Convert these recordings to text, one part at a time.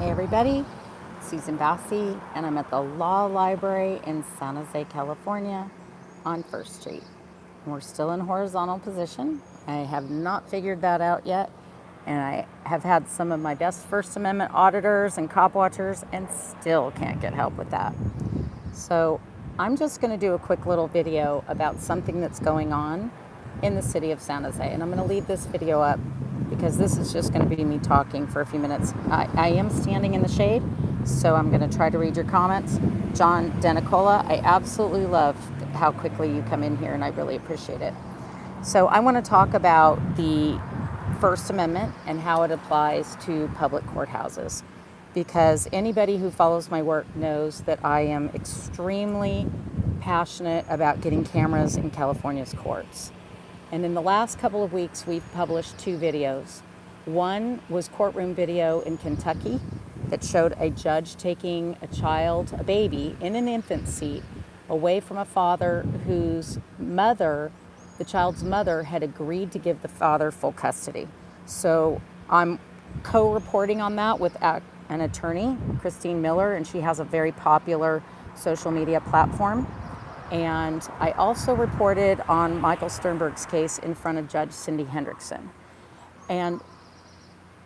Hey everybody, it's Susan Bassi, and I'm at the Law Library in San Jose, California on First Street. And we're still in horizontal position. I have not figured that out yet, and I have had some of my best First Amendment auditors and cop watchers and still can't get help with that. So I'm just going to do a quick little video about something that's going on in the city of San Jose, and I'm going to leave this video up because this is just going to be me talking for a few minutes. I am standing in the shade, so I'm going to try to read your comments. John DeNicola, I absolutely love how quickly you come in here, and I really appreciate it. So I want to talk about the First Amendment and how it applies to public courthouses, because anybody who follows my work knows that I am extremely passionate about getting cameras in California's courts. And in the last couple of weeks, we've published 2 videos. One was courtroom video in Kentucky that showed a judge taking a baby in an infant seat, away from a father whose mother, the child's mother, had agreed to give the father full custody. So I'm co-reporting on that with an attorney, Christine Miller, and she has a very popular social media platform. And I also reported on Michael Sternberg's case in front of Judge Cindy Hendrickson. And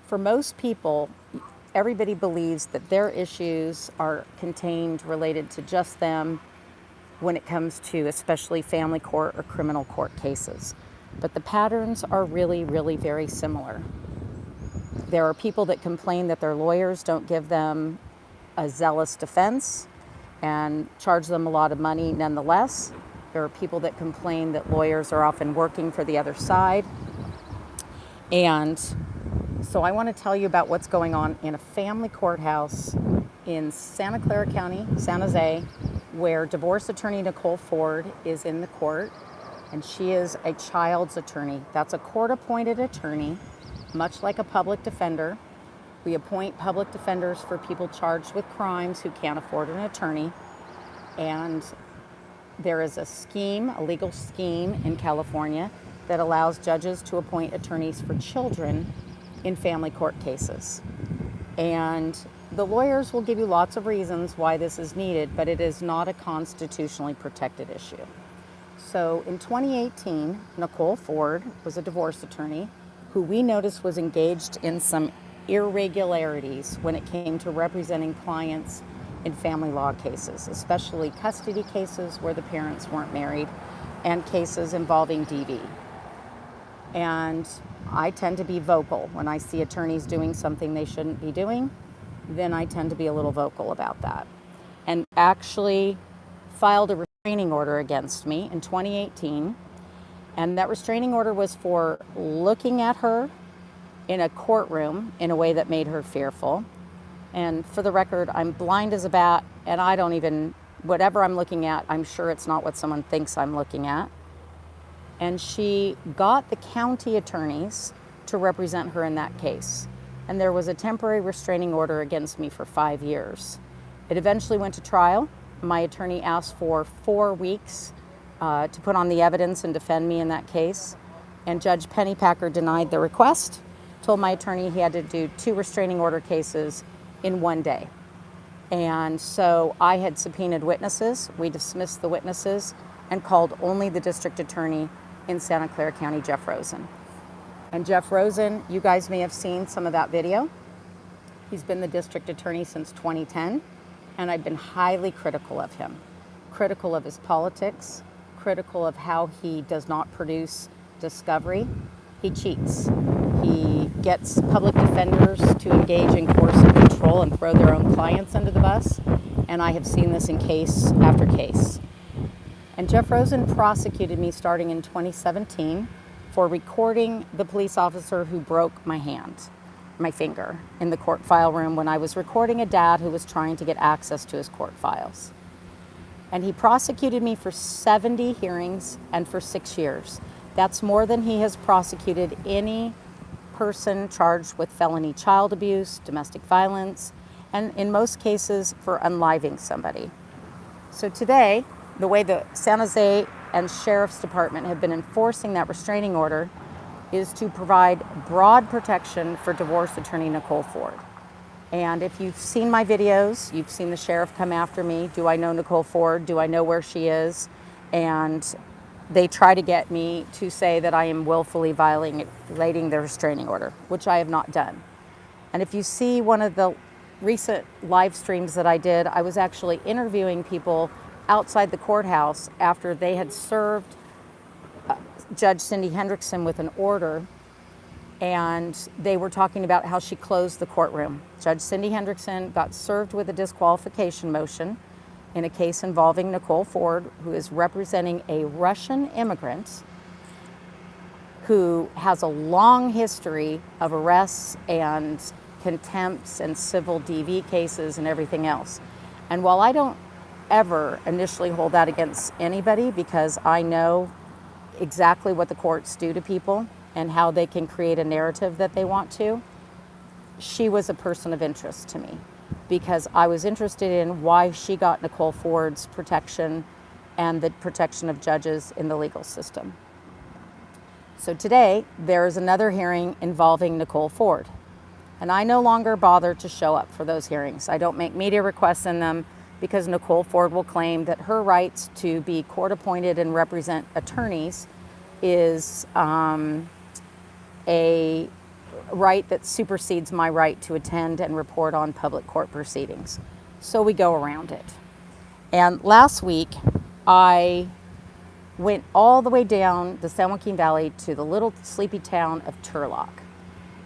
for most people, everybody believes that their issues are contained, related to just them when it comes to especially family court or criminal court cases. But the patterns are really, really very similar. There are people that complain that their lawyers don't give them a zealous defense and charge them a lot of money nonetheless. There are people that complain that lawyers are often working for the other side. And so I want to tell you about what's going on in a family courthouse in Santa Clara County, San Jose, where divorce attorney Nicole Ford is in the court, and she is a child's attorney. That's a court-appointed attorney, much like a public defender. We appoint public defenders for people charged with crimes who can't afford an attorney. And there is a legal scheme in California that allows judges to appoint attorneys for children in family court cases. And the lawyers will give you lots of reasons why this is needed, but it is not a constitutionally protected issue. So in 2018, Nicole Ford was a divorce attorney who we noticed was engaged in some irregularities when it came to representing clients in family law cases, especially custody cases where the parents weren't married and cases involving DV. And I tend to be vocal when I see attorneys doing something they shouldn't be doing. Then I tend to be a little vocal about that, and actually filed a restraining order against me in 2018. And that restraining order was for looking at her in a courtroom in a way that made her fearful. And for the record, I'm blind as a bat, and whatever I'm looking at, I'm sure it's not what someone thinks I'm looking at. And she got the county attorneys to represent her in that case. And there was a temporary restraining order against me for 5 years. It eventually went to trial. My attorney asked for 4 weeks to put on the evidence and defend me in that case. And Judge Pennypacker denied the request, told my attorney he had to do 2 restraining order cases in 1 day. And so I had subpoenaed witnesses. We dismissed the witnesses and called only the district attorney in Santa Clara County, Jeff Rosen. And Jeff Rosen, you guys may have seen some of that video. He's been the district attorney since 2010, and I've been highly critical of him. Critical of his politics, critical of how he does not produce discovery. He cheats. He gets public defenders to engage in coercive control and throw their own clients under the bus. And I have seen this in case after case. And Jeff Rosen prosecuted me starting in 2017 for recording the police officer who broke my finger, in the court file room when I was recording a dad who was trying to get access to his court files. And he prosecuted me for 70 hearings and for 6 years. That's more than he has prosecuted any person charged with felony child abuse, domestic violence, and in most cases for unliving somebody. So today, the way the San Jose and Sheriff's Department have been enforcing that restraining order is to provide broad protection for divorce attorney Nicole Ford. And if you've seen my videos, you've seen the sheriff come after me. Do I know Nicole Ford? Do I know where she is? And they try to get me to say that I am willfully violating the restraining order, which I have not done. And if you see one of the recent live streams that I did, I was actually interviewing people outside the courthouse after they had served Judge Cindy Hendrickson with an order, and they were talking about how she closed the courtroom. Judge Cindy Hendrickson got served with a disqualification motion in a case involving Nicole Ford, who is representing a Russian immigrant who has a long history of arrests and contempts and civil DV cases and everything else. And while I don't ever initially hold that against anybody, because I know exactly what the courts do to people and how they can create a narrative that they want to, she was a person of interest to me because I was interested in why she got Nicole Ford's protection and the protection of judges in the legal system. So today, there is another hearing involving Nicole Ford. And I no longer bother to show up for those hearings. I don't make media requests in them because Nicole Ford will claim that her rights to be court appointed and represent attorneys is a right that supersedes my right to attend and report on public court proceedings. So we go around it. And last week, I went all the way down the San Joaquin Valley to the little sleepy town of Turlock.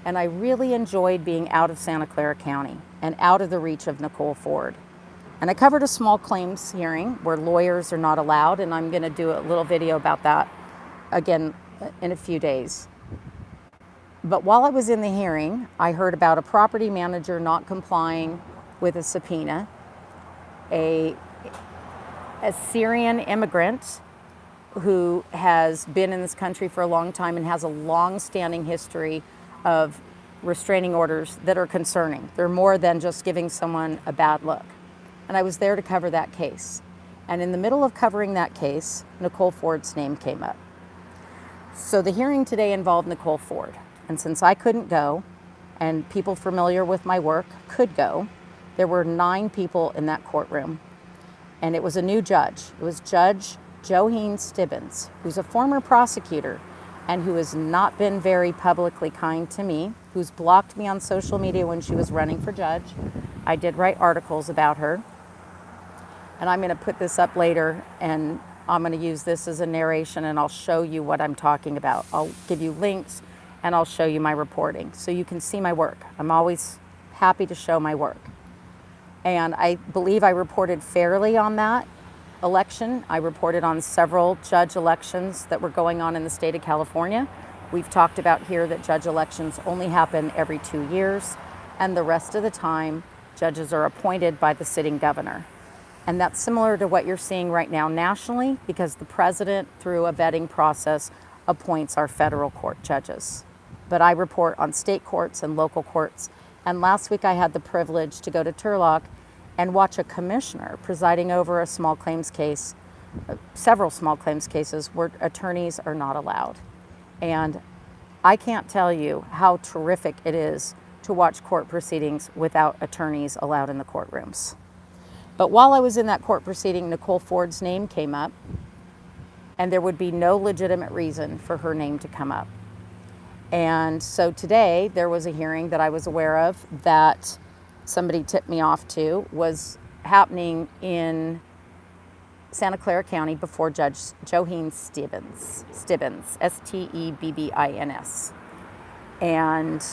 And I really enjoyed being out of Santa Clara County and out of the reach of Nicole Ford. And I covered a small claims hearing where lawyers are not allowed, and I'm going to do a little video about that again in a few days. But while I was in the hearing, I heard about a property manager not complying with a subpoena, a Syrian immigrant who has been in this country for a long time and has a long-standing history of restraining orders that are concerning. They're more than just giving someone a bad look. And I was there to cover that case. And in the middle of covering that case, Nicole Ford's name came up. So the hearing today involved Nicole Ford. And since I couldn't go, and people familiar with my work could go, there were 9 people in that courtroom. And it was a new judge. It was Judge Stibbons, who's a former prosecutor and who has not been very publicly kind to me, who's blocked me on social media when she was running for judge. I did write articles about her. And I'm going to put this up later, and I'm going to use this as a narration, and I'll show you what I'm talking about. I'll give you links, and I'll show you my reporting so you can see my work. I'm always happy to show my work. And I believe I reported fairly on that election. I reported on several judge elections that were going on in the state of California. We've talked about here that judge elections only happen every 2 years, and the rest of the time, judges are appointed by the sitting governor. And that's similar to what you're seeing right now nationally, because the president, through a vetting process, appoints our federal court judges. But I report on state courts and local courts. And last week I had the privilege to go to Turlock and watch a commissioner presiding over a small claims case, several small claims cases where attorneys are not allowed. And I can't tell you how terrific it is to watch court proceedings without attorneys allowed in the courtrooms. But while I was in that court proceeding, Nicole Ford's name came up, and there would be no legitimate reason for her name to come up. And so today there was a hearing that I was aware of that somebody tipped me off to was happening in Santa Clara County before Judge Stibbons, Stebbins. And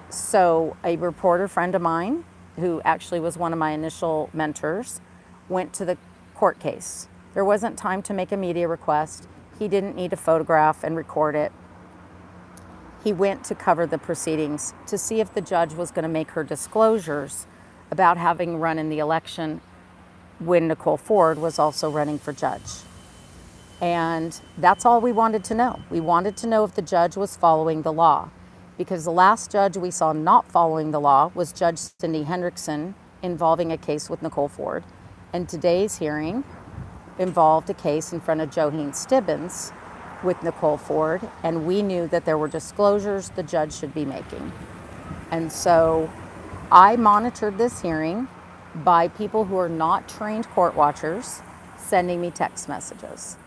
so a reporter friend of mine, who actually was one of my initial mentors, went to the court case. There wasn't time to make a media request. He didn't need to photograph and record it. He went to cover the proceedings to see if the judge was going to make her disclosures about having run in the election when Nicole Ford was also running for judge. And that's all we wanted to know. We wanted to know if the judge was following the law, because the last judge we saw not following the law was Judge Cindy Hendrickson involving a case with Nicole Ford. And today's hearing involved a case in front of Judge Stibbons with Nicole Ford, and we knew that there were disclosures the judge should be making. And so I monitored this hearing by people who are not trained court watchers sending me text messages.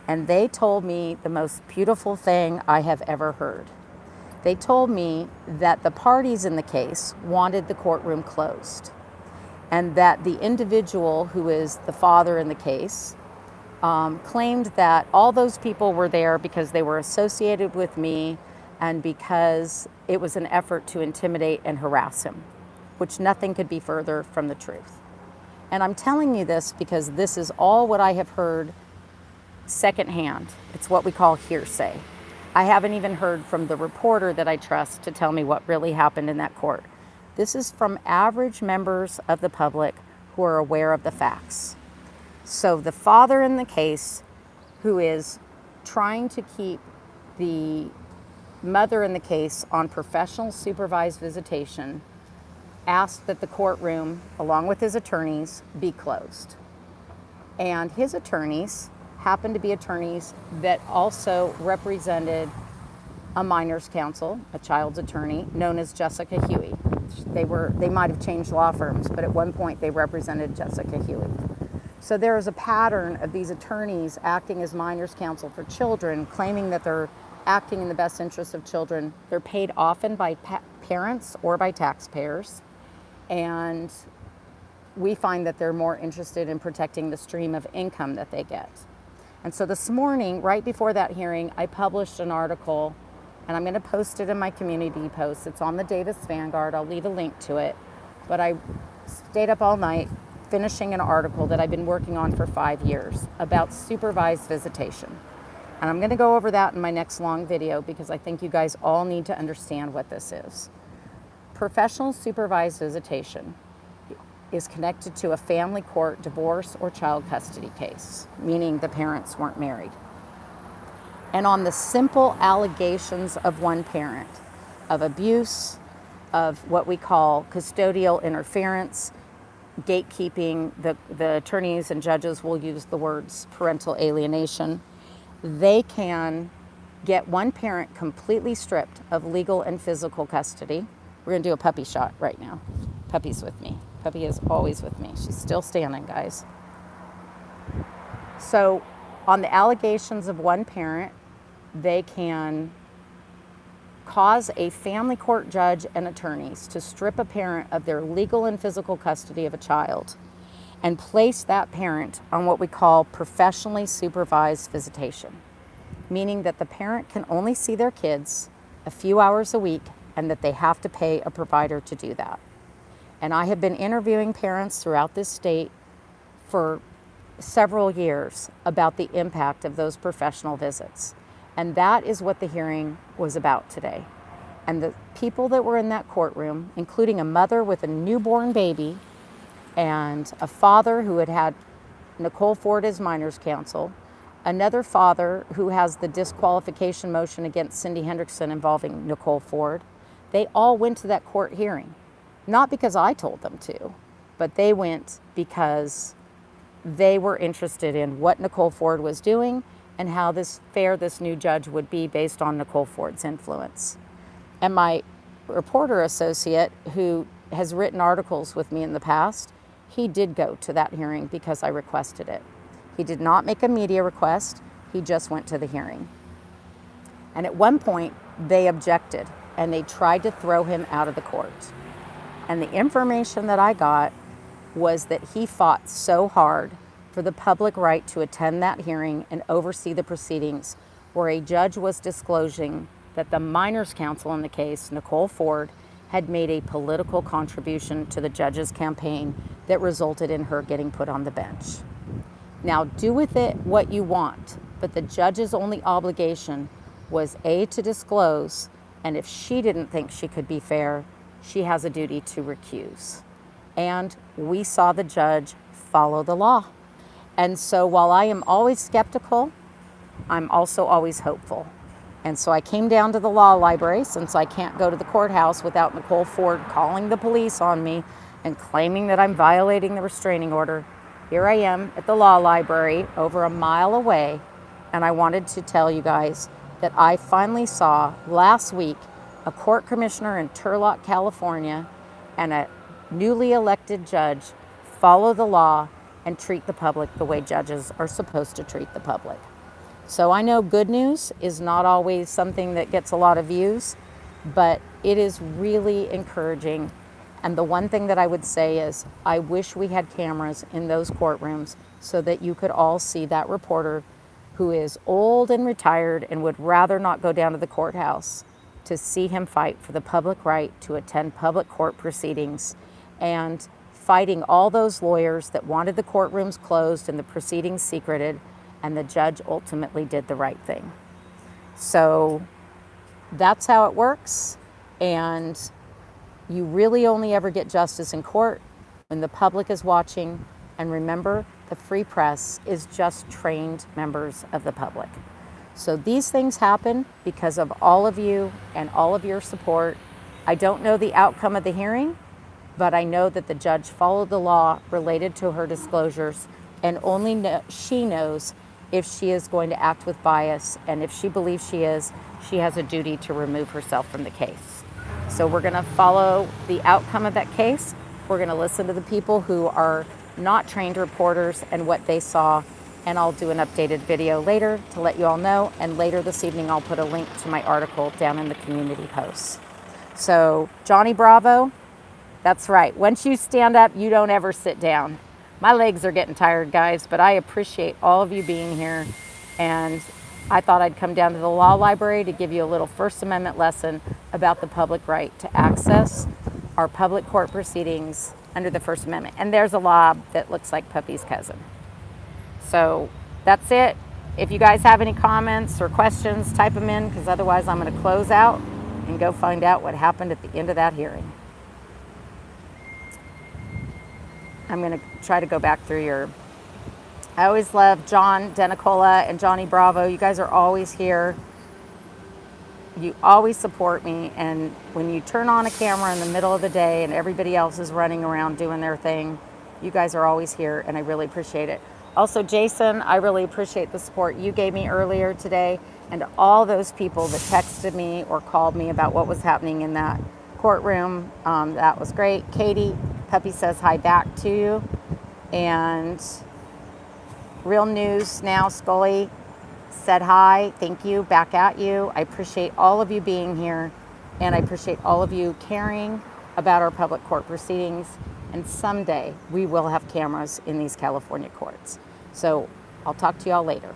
And they told me the most beautiful thing I have ever heard. They told me that the parties in the case wanted the courtroom closed, and that the individual who is the father in the case claimed that all those people were there because they were associated with me and because it was an effort to intimidate and harass him, which nothing could be further from the truth. And I'm telling you this because this is all what I have heard secondhand. It's what we call hearsay. I haven't even heard from the reporter that I trust to tell me what really happened in that court. This is from average members of the public who are aware of the facts. So the father in the case, who is trying to keep the mother in the case on professional supervised visitation, asked that the courtroom, along with his attorneys, be closed. And his attorneys happened to be attorneys that also represented a minor's counsel, a child's attorney, known as Jessica Huey. They might have changed law firms, but at one point they represented Jessica Huey. So there is a pattern of these attorneys acting as minor's counsel for children, claiming that they're acting in the best interest of children. They're paid often by parents or by taxpayers, and we find that they're more interested in protecting the stream of income that they get. And so this morning, right before that hearing, I published an article, and I'm going to post it in my community post. It's on the Davis Vanguard. I'll leave a link to it. But I stayed up all night finishing an article that I've been working on for 5 years about supervised visitation. And I'm going to go over that in my next long video because I think you guys all need to understand what this is. Professional supervised visitation is connected to a family court divorce or child custody case, meaning the parents weren't married. And on the simple allegations of one parent, of abuse, of what we call custodial interference, gatekeeping, the attorneys and judges will use the words parental alienation, they can get one parent completely stripped of legal and physical custody. We're gonna do a puppy shot right now. Puppy's with me. Puppy is always with me. She's still standing, guys. So on the allegations of one parent, they can cause a family court judge and attorneys to strip a parent of their legal and physical custody of a child and place that parent on what we call professionally supervised visitation, meaning that the parent can only see their kids a few hours a week and that they have to pay a provider to do that. And I have been interviewing parents throughout this state for several years about the impact of those professional visits. And that is what the hearing was about today. And the people that were in that courtroom, including a mother with a newborn baby and a father who had had Nicole Ford as minor's counsel, another father who has the disqualification motion against Cindy Hendrickson involving Nicole Ford, they all went to that court hearing. Not because I told them to, but they went because they were interested in what Nicole Ford was doing and how fair this new judge would be based on Nicole Ford's influence. And my reporter associate, who has written articles with me in the past, he did go to that hearing because I requested it. He did not make a media request, he just went to the hearing. And at one point, they objected and they tried to throw him out of the court. And the information that I got was that he fought so hard for the public right to attend that hearing and oversee the proceedings, where a judge was disclosing that the minor's counsel in the case, Nicole Ford, had made a political contribution to the judge's campaign that resulted in her getting put on the bench. Now, do with it what you want, but the judge's only obligation was A, to disclose, and if she didn't think she could be fair, she has a duty to recuse. And we saw the judge follow the law. And so while I am always skeptical, I'm also always hopeful. And so I came down to the law library, since I can't go to the courthouse without Nicole Ford calling the police on me and claiming that I'm violating the restraining order. Here I am at the law library over a mile away, and I wanted to tell you guys that I finally saw last week a court commissioner in Turlock, California, and a newly elected judge follow the law and treat the public the way judges are supposed to treat the public. So I know good news is not always something that gets a lot of views, but it is really encouraging. And the one thing that I would say is I wish we had cameras in those courtrooms so that you could all see that reporter who is old and retired and would rather not go down to the courthouse, to see him fight for the public right to attend public court proceedings, and fighting all those lawyers that wanted the courtrooms closed and the proceedings secreted, and the judge ultimately did the right thing. So that's how it works, and you really only ever get justice in court when the public is watching. And remember, the free press is just trained members of the public. So these things happen because of all of you and all of your support. I don't know the outcome of the hearing, but I know that the judge followed the law related to her disclosures, and only she knows if she is going to act with bias, and if she believes she is, she has a duty to remove herself from the case. So we're going to follow the outcome of that case. We're going to listen to the people who are not trained reporters and what they saw, and I'll do an updated video later to let you all know, and later this evening I'll put a link to my article down in the community posts. So Johnny Bravo, that's right. Once you stand up, you don't ever sit down. My legs are getting tired, guys, but I appreciate all of you being here, and I thought I'd come down to the law library to give you a little First Amendment lesson about the public right to access our public court proceedings under the First Amendment. And there's a law that looks like Puppy's cousin. So that's it. If you guys have any comments or questions, type them in, because otherwise I'm going to close out and go find out what happened at the end of that hearing. I'm going to try to go back through your... I always love John DeNicola and Johnny Bravo. You guys are always here. You always support me, and when you turn on a camera in the middle of the day and everybody else is running around doing their thing, you guys are always here, and I really appreciate it. Also, Jason, I really appreciate the support you gave me earlier today, and all those people that texted me or called me about what was happening in that courtroom. That was great. Katie, Puppy says hi back to you. And Real News Now, Scully said hi, thank you, back at you. I appreciate all of you being here, and I appreciate all of you caring about our public court proceedings. And someday we will have cameras in these California courts. So I'll talk to y'all later.